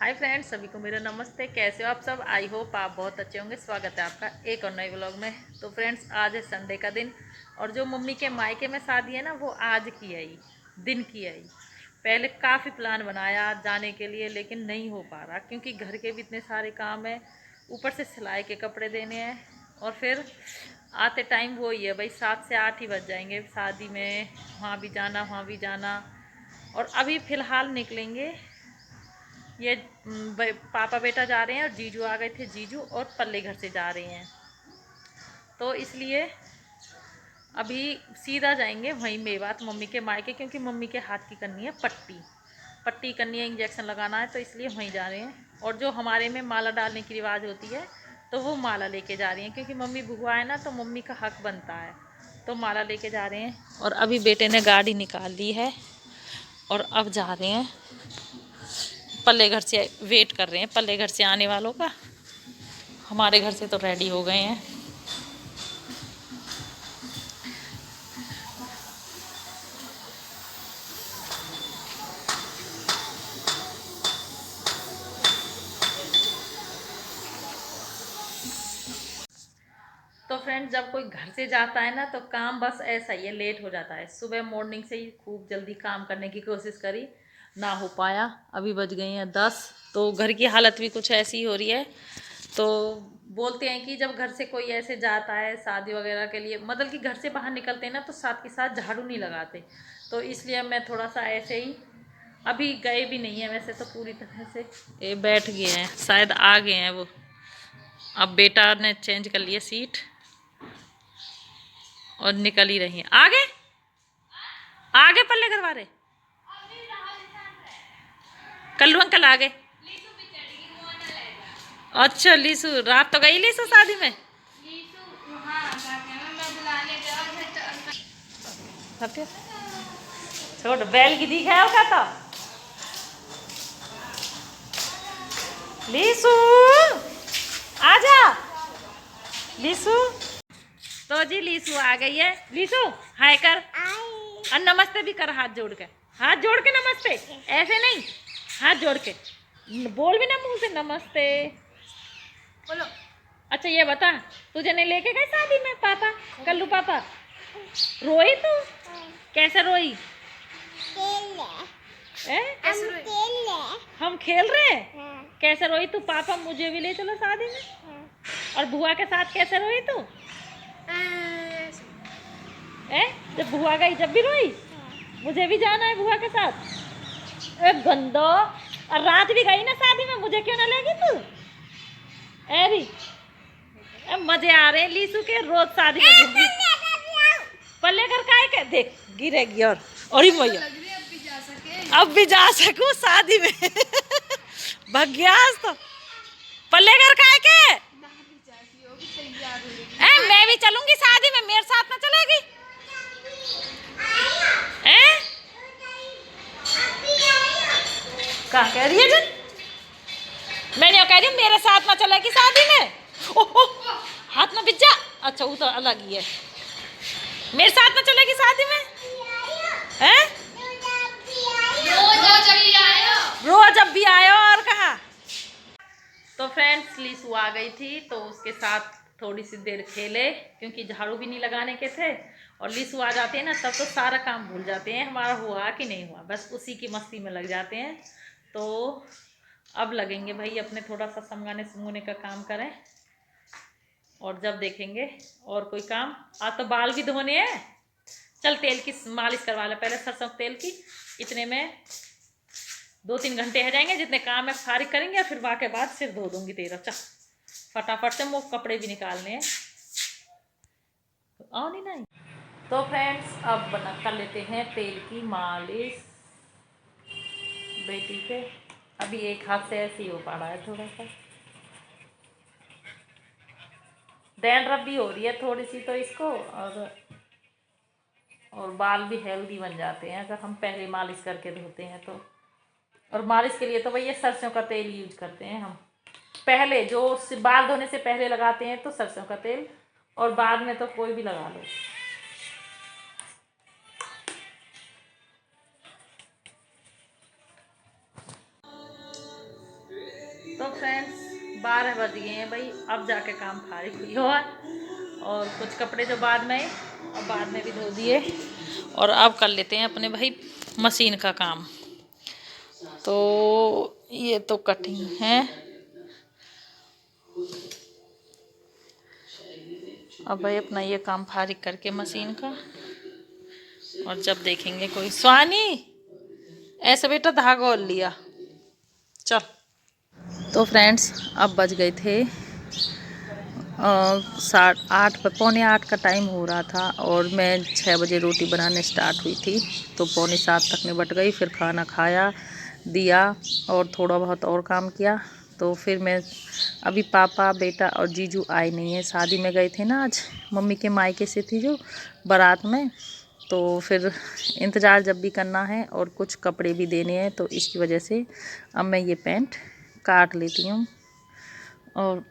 Hi friends, सभी को मेरा नमस्ते। कैसे हो आप सब? आई होप आप बहुत अच्छे होंगे। स्वागत है आपका एक और नए व्लॉग में। तो फ्रेंड्स, आज है संडे का दिन और जो मम्मी के मायके में शादी है ना, वो आज की आई, दिन की आई। पहले काफ़ी प्लान बनाया जाने के लिए, लेकिन नहीं हो पा रहा क्योंकि घर के भी इतने सारे काम हैं, ऊपर से सिलाई के कपड़े देने हैं और फिर आते टाइम वो ही है भाई, 7 से 8 ही बज जाएंगे शादी में। वहाँ भी जाना, वहाँ भी जाना। और अभी फ़िलहाल निकलेंगे ये पापा बेटा जा रहे हैं और जीजू आ गए थे, जीजू और पल्ले घर से जा रहे हैं, तो इसलिए अभी सीधा जाएंगे वहीं मेवात मम्मी के मायके, क्योंकि मम्मी के हाथ की करनी है पट्टी। पट्टी करनी है, इंजेक्शन लगाना है, तो इसलिए वहीं जा रहे हैं। और जो हमारे में माला डालने की रिवाज होती है, तो वो माला लेके जा रही हैं, क्योंकि मम्मी बुआ है ना, तो मम्मी का हक बनता है, तो माला लेके जा रहे हैं। और अभी बेटे ने गाड़ी निकाल ली है और अब जा रहे हैं पल्ले घर से। वेट कर रहे हैं पल्ले घर से आने वालों का। हमारे घर से तो रेडी हो गए हैं। तो फ्रेंड्स, जब कोई घर से जाता है ना, तो काम बस ऐसा ही है, लेट हो जाता है। सुबह मॉर्निंग से ही खूब जल्दी काम करने की कोशिश करी, ना हो पाया। अभी बज गए हैं 10, तो घर की हालत भी कुछ ऐसी ही हो रही है। तो बोलते हैं कि जब घर से कोई ऐसे जाता है शादी वगैरह के लिए, मतलब कि घर से बाहर निकलते हैं ना, तो साथ के साथ झाड़ू नहीं लगाते। तो इसलिए मैं थोड़ा सा ऐसे ही, अभी गए भी नहीं है वैसे तो पूरी तरह से। ये बैठ गए हैं, शायद आ गए हैं वो। अब बेटा ने चेंज कर लिया सीट और निकल ही रही हैं। आगे आगे पल्ले करवा रहे कल्लू अंकल आगे। अच्छा लीसू, रात तो गई लीसू शादी में। छोड़ बैल की दी है का तो लीसू आजा लीसू। तो जी लीसू आ गई है। लीसू हाय कर और नमस्ते भी कर, हाथ जोड़ के। हाथ जोड़ के नमस्ते, ऐसे नहीं, हाथ जोड़ के बोल भी ना मुंह से नमस्ते बोलो। अच्छा ये बता, तुझे नहीं लेके गए शादी में पापा, कल्लू पापा? रोई तू? कैसे रोई? हम खेल रहे हैं। हाँ। कैसे रोई तू? पापा मुझे भी ले चलो शादी में। हाँ। और बुआ के साथ कैसे रोई तू? जब बुआ गई जब भी रोई? हाँ। मुझे भी जाना है बुआ के साथ। गंदो, और रात भी गई ना शादी में, मुझे क्यों ना लेगी तू? एरी मजे आ रहे हैं लीसू के, रोज शादी में पल्ले कर काय के देख गिरेगी। और भैया अब भी जा सकूं शादी में भग गया तो पल्ले कर काय के। मैं भी चलूंगी शादी में, मेरे साथ ना चलेगी? क्या कह रही है जन? मैंने कह रही हूँ मेरे साथ ना चलेगी शादी में। ओह हाथ में बिजा। अच्छा वो तो अलग ही है, मेरे साथ ना चलेगी शादी में? हैं? रोज अब भी आयो और कहा। तो फ्रेंड्स, लीसू आ गई थी तो उसके साथ थोड़ी सी देर खेले, क्योंकि झाड़ू भी नहीं लगाने के थे। और लीसू आ जाते हैं ना, तब तो सारा काम भूल जाते हैं, हमारा हुआ कि नहीं हुआ, बस उसी की मस्ती में लग जाते हैं। तो अब लगेंगे भाई अपने थोड़ा सा समझाने सुंगने का काम करें, और जब देखेंगे और कोई काम। आज तो बाल भी धोने हैं, चल तेल की मालिश करवा ले पहले, सरसों तेल की। इतने में 2-3 घंटे हो जाएंगे, जितने काम है फारिग करेंगे, फिर वाह के बाद सिर धो दूंगी तेरा। चल फटाफट से, मुँह कपड़े भी निकालने हैं, आओ नहीं। तो फ्रेंड्स, अब बना कर लेते हैं तेल की मालिश बेटी के। अभी एक हाथ से ऐसे ही हो पा रहा है, थोड़ा सा डैंड्रफ भी हो रही है थोड़ी सी तो इसको, और बाल भी हेल्दी बन जाते हैं अगर हम पहले मालिश करके धोते हैं तो। और मालिश के लिए तो भैया सरसों का तेल यूज करते हैं हम, पहले जो बाल धोने से पहले लगाते हैं तो सरसों का तेल, और बाद में तो कोई भी लगा लो। तो फ्रेंड्स 12 बज गए हैं भाई, अब जाके काम फारिग हुई हो। और कुछ कपड़े जो बाद में और बाद में भी धो दिए, और अब कर लेते हैं अपने भाई मशीन का काम। तो ये तो कटिंग है, अब भाई अपना ये काम फारिग करके मशीन का, और जब देखेंगे कोई स्वानी ऐसे बेटा धागा और लिया चल। तो फ्रेंड्स अब बज गए थे 8 पौने 8 का टाइम हो रहा था, और मैं 6 बजे रोटी बनाने स्टार्ट हुई थी, तो पौने 7 तक निबट गई। फिर खाना खाया दिया और थोड़ा बहुत और काम किया। तो फिर मैं अभी पापा बेटा और जीजू आए नहीं हैं, शादी में गए थे ना, आज मम्मी के मायके से थी जो बारात में। तो फिर इंतज़ार जब भी करना है और कुछ कपड़े भी देने हैं, तो इसकी वजह से अब मैं ये पैंट काट लेती हूँ। और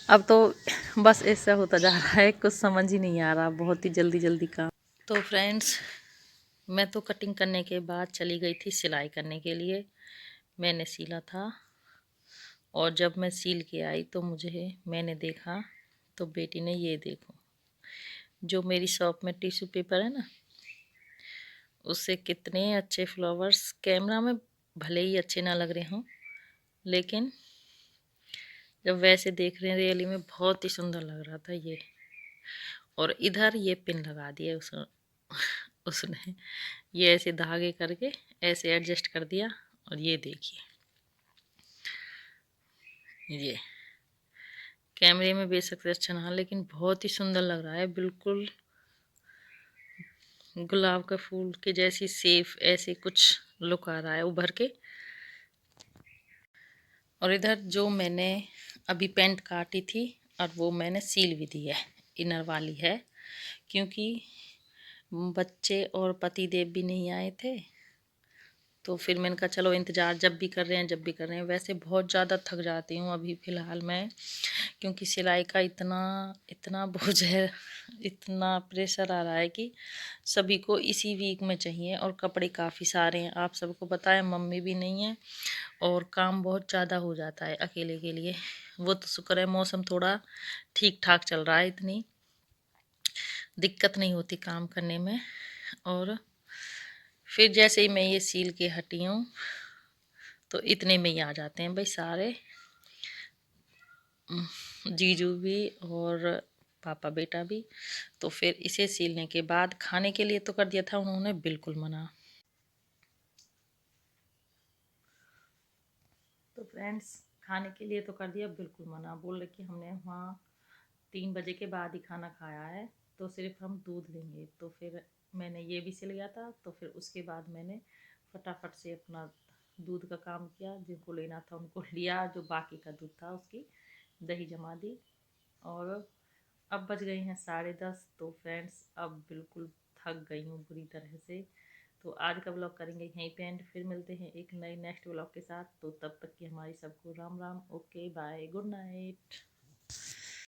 अब तो बस ऐसा होता जा रहा है, कुछ समझ ही नहीं आ रहा, बहुत ही जल्दी जल्दी काम। तो फ्रेंड्स मैं तो कटिंग करने के बाद चली गई थी सिलाई करने के लिए। मैंने सिला था, और जब मैं सिल के आई तो मैंने देखा, तो बेटी ने ये देखो, जो मेरी शॉप में टिश्यू पेपर है ना, उससे कितने अच्छे फ्लावर्स कैमरा में भले ही अच्छे ना लग रहे हों, लेकिन जब वैसे देख रहे हैं रियली में बहुत ही सुंदर लग रहा था ये। और इधर ये पिन लगा दिया उसने ये ऐसे धागे करके ऐसे एडजस्ट कर दिया। और ये देखिए, ये कैमरे में बेशक से अच्छा ना, लेकिन बहुत ही सुंदर लग रहा है, बिल्कुल गुलाब का फूल के जैसी सेफ ऐसे कुछ लुक आ रहा है उभर के। और इधर जो मैंने अभी पैंट काटी थी, और वो मैंने सील भी दी है, इनर वाली है, क्योंकि बच्चे और पति देव भी नहीं आए थे। तो फिर मैंने कहा चलो इंतज़ार जब भी कर रहे हैं जब भी कर रहे हैं। वैसे बहुत ज़्यादा थक जाती हूँ अभी फ़िलहाल मैं, क्योंकि सिलाई का इतना इतना बोझ है, इतना प्रेशर आ रहा है कि सभी को इसी वीक में चाहिए, और कपड़े काफ़ी सारे हैं। आप सबको पता है मम्मी भी नहीं है, और काम बहुत ज़्यादा हो जाता है अकेले के लिए। वो तो शुक्र है मौसम थोड़ा ठीक ठाक चल रहा है, इतनी दिक्कत नहीं होती काम करने में। और फिर जैसे ही मैं ये सील के हटी हूँ, तो इतने में ही आ जाते हैं भाई सारे, जीजू भी और पापा बेटा भी। तो फिर इसे सीलने के बाद खाने के लिए तो कर दिया था उन्होंने बिल्कुल मना। तो फ्रेंड्स खाने के लिए तो कर दिया बिल्कुल मना, बोल रहे कि हमने वहाँ 3 बजे के बाद ही खाना खाया है, तो सिर्फ हम दूध लेंगे। तो फिर मैंने ये भी सिल गया था, तो फिर उसके बाद मैंने फटाफट से अपना दूध का काम किया, जिनको लेना था उनको लिया, जो बाकी का दूध था उसकी दही जमा दी। और अब बज गए हैं 10:30। तो फ्रेंड्स अब बिल्कुल थक गई हूँ बुरी तरह से। तो आज का ब्लॉग करेंगे यहीं पे एंड, फिर मिलते हैं एक नई नेक्स्ट ब्लॉग के साथ। तो तब तक की हमारी सबको Ram Ram, okay bye, good night.